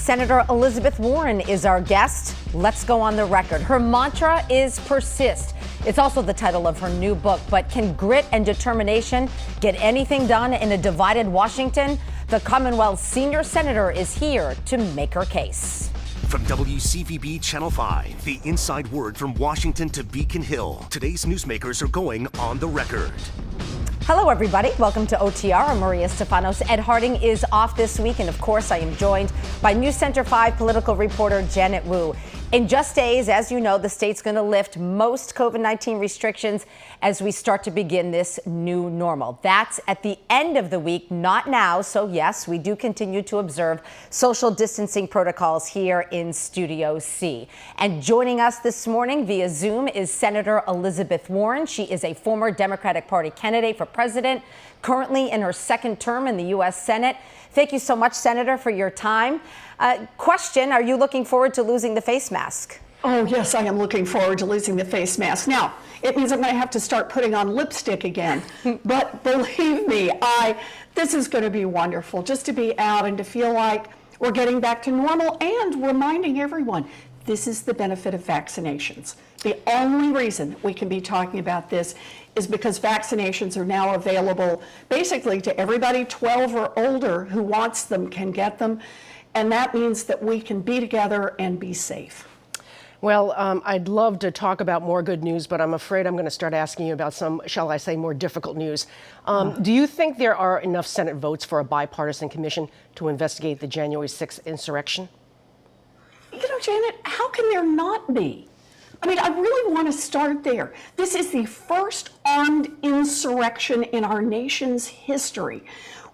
Senator Elizabeth Warren is our guest. Let's go on the record. Her mantra is persist. It's also the title of her new book. But can grit and determination get anything done in a divided Washington? The Commonwealth's senior senator is here to make her case. From WCVB Channel 5, the inside word from Washington to Beacon Hill. Today's newsmakers are going on the record. Hello, everybody. Welcome to OTR. I'm Maria Stefanos. Ed Harding is off this week. And of course, I am joined by News Center 5 political reporter Janet Wu. In just days, as you know, the state's going to lift most COVID-19 restrictions as we start to begin this new normal. That's at the end of the week, not now. So, yes, we do continue to observe social distancing protocols here in Studio C. And joining us this morning via Zoom is Senator Elizabeth Warren. She is a former Democratic Party candidate for president, currently in her second term in the U.S. Senate. Thank you so much, Senator, for your time. Question, are you looking forward to losing the face mask? Oh, yes, I am looking forward to losing the face mask. Now, it means I'm going to have to start putting on lipstick again. But believe me, this is going to be wonderful, just to be out and to feel like we're getting back to normal and reminding everyone this is the benefit of vaccinations. The only reason we can be talking about this is because vaccinations are now available basically to everybody 12 or older who wants them can get them. And that means that we can be together and be safe. Well, I'd love to talk about more good news, but I'm afraid I'm going to start asking you about some, shall I say, more difficult news. Do you think there are enough Senate votes for a bipartisan commission to investigate the January 6th insurrection? You know, Janet, how can there not be? I mean, I really want to start there. This is the first armed insurrection in our nation's history.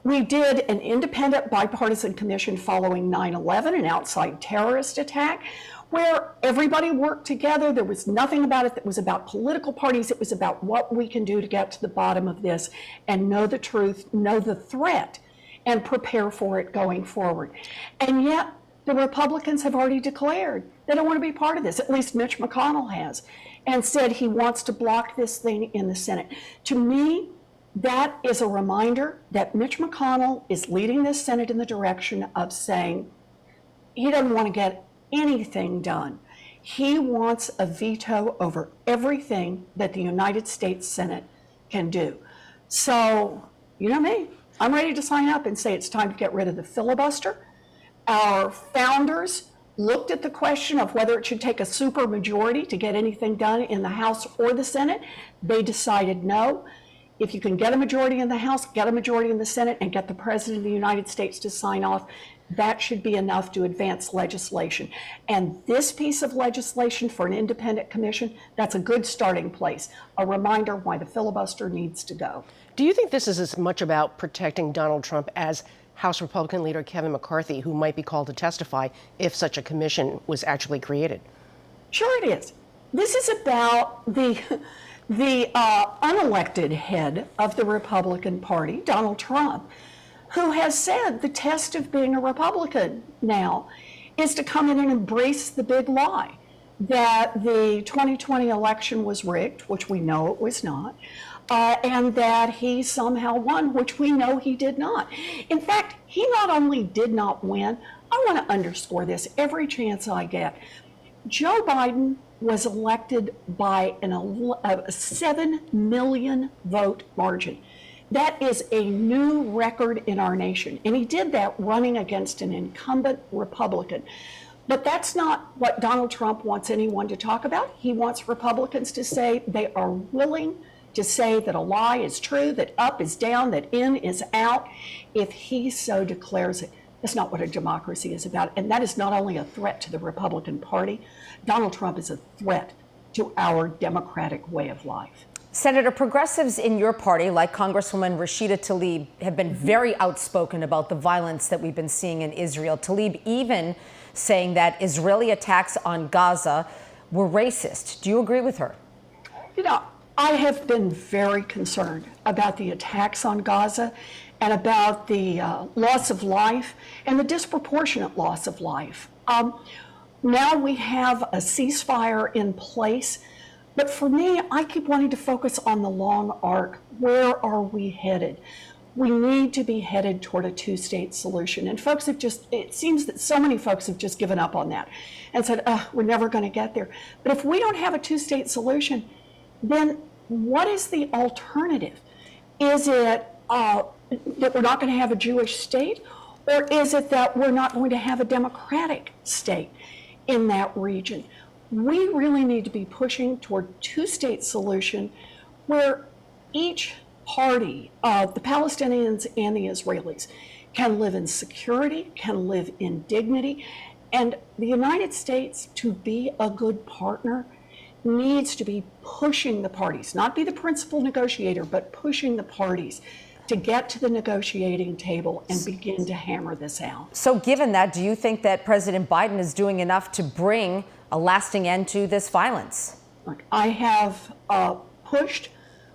We did an independent bipartisan commission following 9/11, an outside terrorist attack, where everybody worked together. There was nothing about it that was about political parties. It was about what we can do to get to the bottom of this and know the truth, know the threat, and prepare for it going forward. And yet, the Republicans have already declared they don't want to be part of this. At least Mitch McConnell has, and said he wants to block this thing in the Senate. To me, that is a reminder that Mitch McConnell is leading this Senate in the direction of saying he doesn't want to get anything done. He wants a veto over everything that the United States Senate can do. So, you know me, I'm ready to sign up and say it's time to get rid of the filibuster. Our founders looked at the question of whether it should take a supermajority to get anything done in the House or the Senate. They decided no. If you can get a majority in the House, get a majority in the Senate, and get the President of the United States to sign off, that should be enough to advance legislation. And this piece of legislation for an independent commission, that's a good starting place, a reminder why the filibuster needs to go. Do you think this is as much about protecting Donald Trump as House Republican leader Kevin McCarthy, who might be called to testify if such a commission was actually created? Sure it is. This is about the unelected head of the Republican Party, Donald Trump, who has said the test of being a Republican now is to come in and embrace the big lie that the 2020 election was rigged, which we know it was not, and that he somehow won, which we know he did not. In fact, he not only did not win, I want to underscore this every chance I get. Joe Biden was elected by a 7 million vote margin. That is a new record in our nation. And he did that running against an incumbent Republican. But that's not what Donald Trump wants anyone to talk about. He wants Republicans to say they are willing to say that a lie is true, that up is down, that in is out, if he so declares it. That's not what a democracy is about. And that is not only a threat to the Republican Party, Donald Trump is a threat to our democratic way of life. Senator, progressives in your party, like Congresswoman Rashida Tlaib, have been very outspoken about the violence that we've been seeing in Israel. Tlaib even saying that Israeli attacks on Gaza were racist. Do you agree with her? You know, I have been very concerned about the attacks on Gaza and about the loss of life and the disproportionate loss of life. Now we have a ceasefire in place, but for me, I keep wanting to focus on the long arc. Where are we headed? we need to be headed toward a two-state solution. And folks have it seems that so many folks have just given up on that and said, we're never going to get there. But if we don't have a two-state solution, then what is the alternative? Is it that we're not going to have a Jewish state, or is it that we're not going to have a democratic state in that region? We really need to be pushing toward two-state solution where each party, the Palestinians and the Israelis, can live in security, can live in dignity, and the United States, to be a good partner, needs to be pushing the parties, not be the principal negotiator, but pushing the parties to get to the negotiating table and begin to hammer this out. So given that, do you think that President Biden is doing enough to bring a lasting end to this violence? Look, I have pushed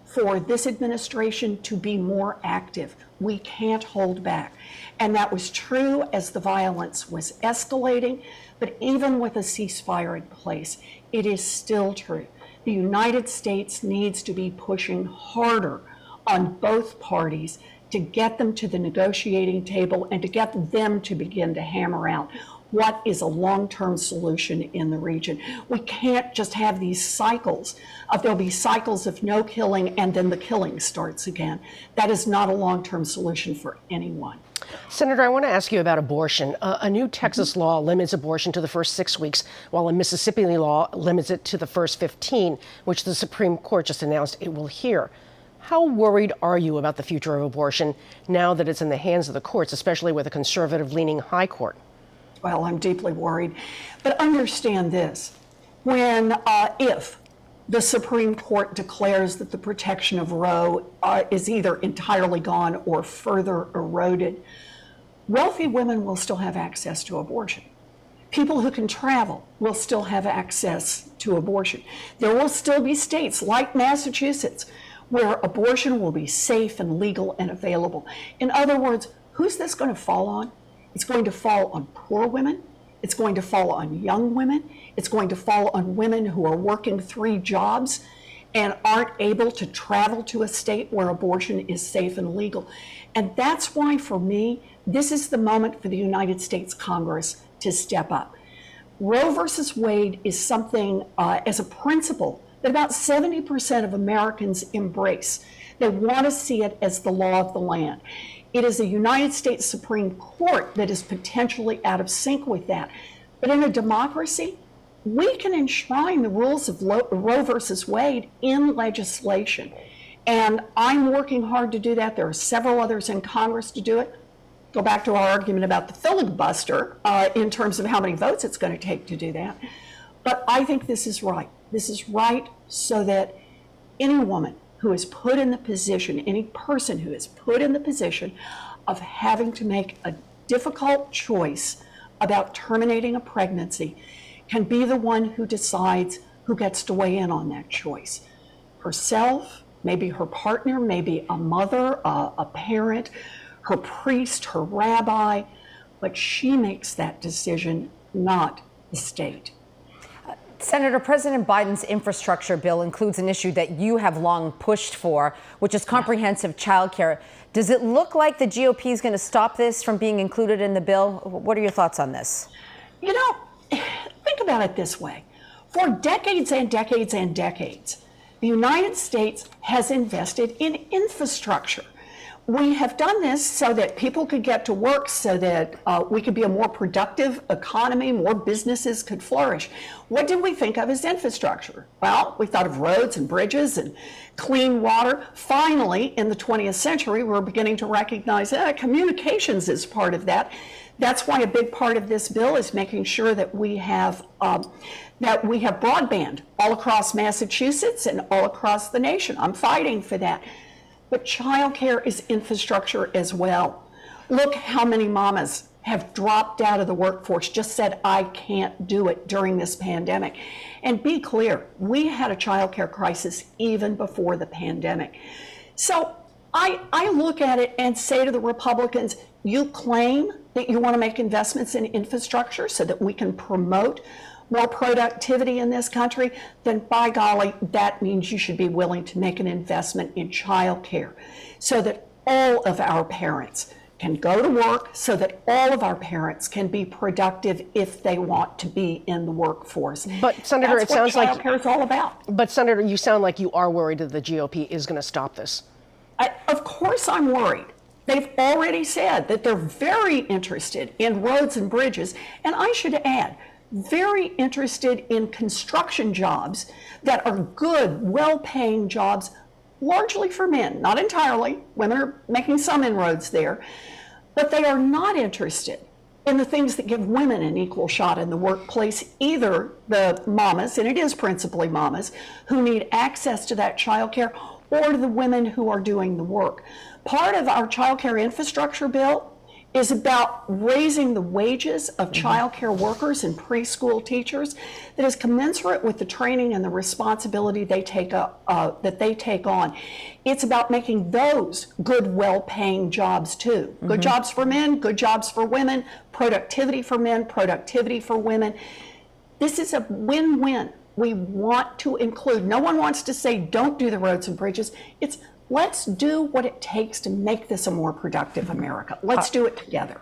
for this administration to be more active. We can't hold back. And that was true as the violence was escalating, but even with a ceasefire in place, it is still true. The United States needs to be pushing harder on both parties to get them to the negotiating table and to get them to begin to hammer out what is a long-term solution in the region. We can't just have these cycles there'll be cycles of no killing and then the killing starts again. That is not a long-term solution for anyone. Senator, I want to ask you about abortion. A new Texas law limits abortion to the first 6 weeks, while a Mississippi law limits it to the first 15, which the Supreme Court just announced it will hear. How worried are you about the future of abortion now that it's in the hands of the courts, especially with a conservative-leaning high court? Well, I'm deeply worried. But understand this. If the Supreme Court declares that the protection of Roe is either entirely gone or further eroded, wealthy women will still have access to abortion. People who can travel will still have access to abortion. There will still be states like Massachusetts where abortion will be safe and legal and available. In other words, who's this going to fall on? It's going to fall on poor women. It's going to fall on young women. It's going to fall on women who are working 3 jobs and aren't able to travel to a state where abortion is safe and legal. And that's why, for me, this is the moment for the United States Congress to step up. Roe versus Wade is something, as a principle, that about 70% of Americans embrace. They want to see it as the law of the land. It is the United States Supreme Court that is potentially out of sync with that. But in a democracy, we can enshrine the rules of Roe versus Wade in legislation. And I'm working hard to do that. There are several others in Congress to do it. Go back to our argument about the filibuster in terms of how many votes it's going to take to do that. But I think this is right. This is right so that any woman who is put in the position, any person who is put in the position of having to make a difficult choice about terminating a pregnancy can be the one who decides who gets to weigh in on that choice. Herself, maybe her partner, maybe a mother, a parent, her priest, her rabbi, but she makes that decision, not the state. Senator, President Biden's infrastructure bill includes an issue that you have long pushed for, which is comprehensive child care. Does it look like the GOP is going to stop this from being included in the bill? What are your thoughts on this? You know, think about it this way. For decades and decades and decades, the United States has invested in infrastructure. We have done this so that people could get to work, so that we could be a more productive economy, more businesses could flourish. What did we think of as infrastructure? Well, we thought of roads and bridges and clean water. Finally, in the 20th century, we're beginning to recognize communications is part of that. That's why a big part of this bill is making sure that we have broadband all across Massachusetts and all across the nation. I'm fighting for that. But childcare is infrastructure as well. Look how many mamas have dropped out of the workforce, just said, I can't do it during this pandemic. And be clear, we had a childcare crisis even before the pandemic. So I look at it and say to the Republicans, you claim that you want to make investments in infrastructure so that we can promote more productivity in this country, then by golly, that means you should be willing to make an investment in childcare so that all of our parents can go to work, so that all of our parents can be productive if they want to be in the workforce. But Senator, That's it sounds what like childcare is all about. But Senator, you sound like you are worried that the GOP is going to stop this. Of course I'm worried. They've already said that they're very interested in roads and bridges, and I should add, very interested in construction jobs that are good, well-paying jobs, largely for men, not entirely. Women are making some inroads there, but they are not interested in the things that give women an equal shot in the workplace, either the mamas, and it is principally mamas, who need access to that child care, or to the women who are doing the work. Part of our child care infrastructure bill is about raising the wages of child care workers and preschool teachers that is commensurate with the training and the responsibility they take on. It's about making those good, well-paying jobs too. Good jobs for men, good jobs for women, productivity for men, productivity for women. This is a win-win. We want to include. No one wants to say don't do the roads and bridges. It's let's do what it takes to make this a more productive America. Let's do it together.